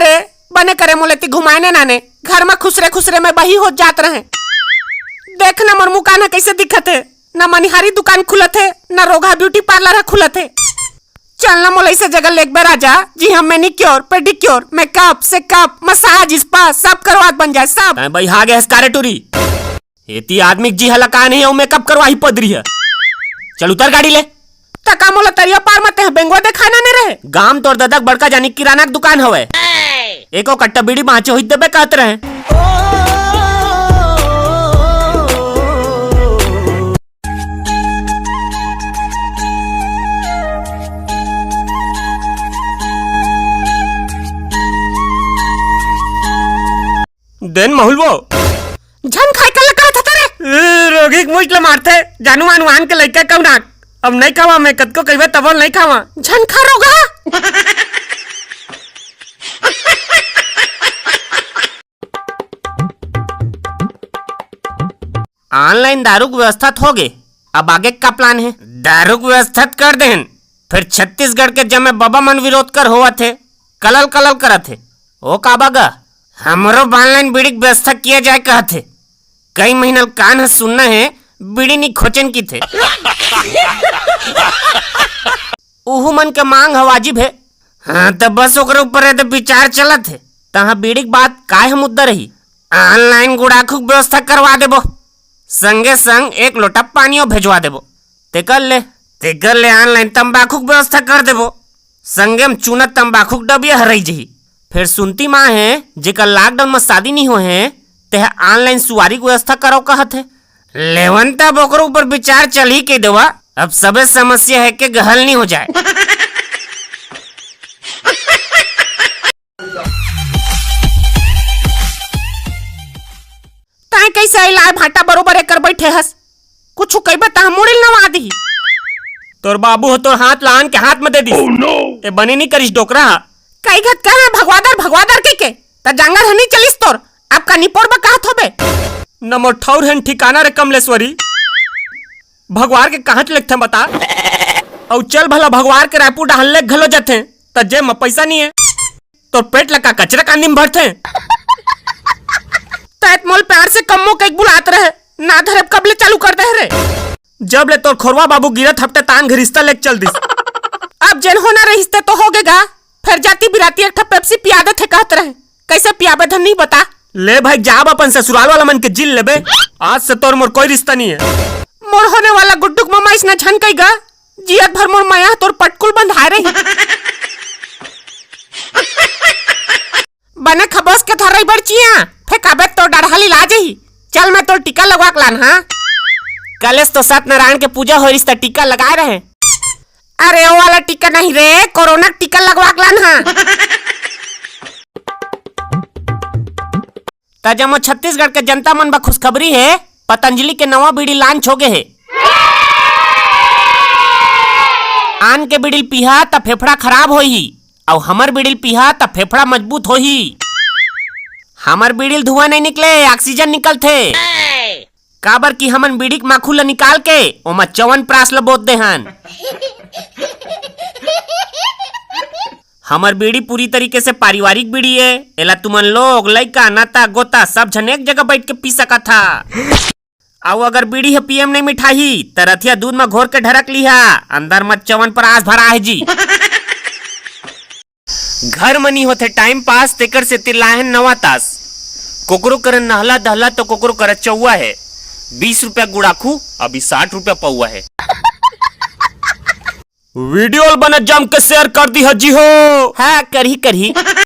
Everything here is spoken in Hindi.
रे बने करे मोलेती घुमाने नाने घर में खुसरे खुसरे में बही हो जात रहे। देख न मोर मुकान कैसे दिखत है, न मनिहारी दुकान खुलत है न रोगा ब्यूटी पार्लर खुलत है। चलना मोला इसे जगह लेक बेर आजा जी हम मैनिक्योर पेडिक्योर मेकअप सेकअप मसाज स्पा सब करवात बन जाए सब। भाई हा गए हस्कारे टूरी एती आदमी जी हला का नहीं मेकअप करवाही पदरी है। चल उतर गाड़ी ले। तका मोला तरिया पार मत है बेंगवा देखाना नहीं रहे। गाम तोर ददक बड़का जानी किराना की दुकान हवे एको कट्टा बीड़ी बाँचे हुई देबे कहत रहे। देन महुलबो झन खाई कर लगा था रे रोगी मुझले मारते जानू अनुमान के लइका कौना अब नहीं खावा मैं कद को कहबे तब नहीं खावा झन खा रोगा। ऑनलाइन दारू की व्यवस्था हो गए, अब आगे का प्लान है? दारू की व्यवस्था कर देन फिर छत्तीसगढ़ के जमे बाबा मन विरोध कर हुआ थे कलल कलल करत थे ओ काबागा हमरो ऑनलाइन बीड़ी की व्यवस्था किया जाए कहा थे। कई महीना कान है सुनना है बीड़ी नहीं खोचन की थे उहू मन के मांग है वाजिब है। हाँ तो बस ओकरे ऊपर है तो विचार चलत है तहाँ बीड़ी की बात काय मुद्दा रही। ऑनलाइन गुड़ाखू की व्यवस्था करवा देबो संगे संग एक लोटा पानियों भेजवा देबो ते कर ले ऑनलाइन तंबाकू की व्यवस्था कर देबो संगे में चूना तंबाकू की डबिया हरई जही। फिर सुनती माँ है जेकर लॉकडाउन में शादी नहीं हो है ते ऑनलाइन सुवारी की व्यवस्था करो कहत है। लेवन तब ओकरो ऊपर विचार चल ही के देवा अब सबे समस्या है कि गहल नहीं हो जाए। ताए कैसे इलाज भाटा बरोबर एक कर बैठे हस कुछ कई बता मुड़िल नवा दी। तोर बाबू हो तोर हाथ लान के हाथ में दे दी ते बने नहीं करिस डोकरा कई घट कहा भगवादर के ता जांगर हनी चलिस तोर अब का निपोर बा कहत होबे नमो ठौर हन ठिकाना रे कमलेश्वरी भगवान के कहां लिखते बता और चल भला भगवान के रायपुर डालने घलो जाते त जे में पैसा नहीं है तो पेट लगा कचरा कांदी में भरते तैत मोल प्यार से कम्मो के बुलात रहे ना धरे कबले चालू कर दे रे जब ले तोर खोरवा बाबू गिरत हफ्ते तान घर रिश्ता लेके चल दिस अब जेन होना रिश्ते तो हो गएगा फिर जाती बिराती एक पेप्सी पियादे थे कहत रहे कैसे पियाबे धन नहीं बता। ले भाई जाब अपन ससुराल वाला मन के जिल लेबे आज से तोर मोर कोई रिश्ता नहीं है। मोर होने वाला गुड्डुक मम्मा इसने झन कईगा जियत भर मोर माया तोर पटकुल बंधाए रही बने खबोस के थरई बड़चिया फेंकाबे तो डरहली ला जही। चल मैं तोर टीका लगवा लान। हाँ कलेस तो सत्यनारायण के पूजा हो रिश्ता टीका लगाए रहे। अरे वो वाला टीका नहीं रे कोरोना टीका लगवा लान। हाँ तजमो छत्तीसगढ़ के जनता मन बा खुशखबरी है पतंजलि के नवा बीड़ी लॉन्च हो गए है। आन के बीड़ी पीहा त फेफड़ा खराब होही और हमर बीड़ी पीहा त फेफड़ा मजबूत होही। हमर बीड़ी धुआं नहीं निकले ऑक्सीजन निकलथे काबर की हमन बीड़ी के माखू ला निकाल के ओमा चवन प्रास ल बोत दे हन। हमर बीड़ी पूरी तरीके से पारिवारिक बीड़ी है एला तुमन लोग लइका नाता गोता सब जन एक जगह बैठ के पी सकत था। और अगर बीड़ी है पीएम नहीं मिठाई त रथिया दूध में घोर के ढरक लिहा अंदर मत चवन पर आस भरा है जी। घर मनी होते टाइम पास तेकर से तिलाहन नवा तास कोकरो कर नहला दहला तो कोकरो कर चौवा है 20 रुपया गुड़ाखू अभी 60 रुपया पौवा है। वीडियो बने जम के शेयर कर दी है जी हो। हाँ करही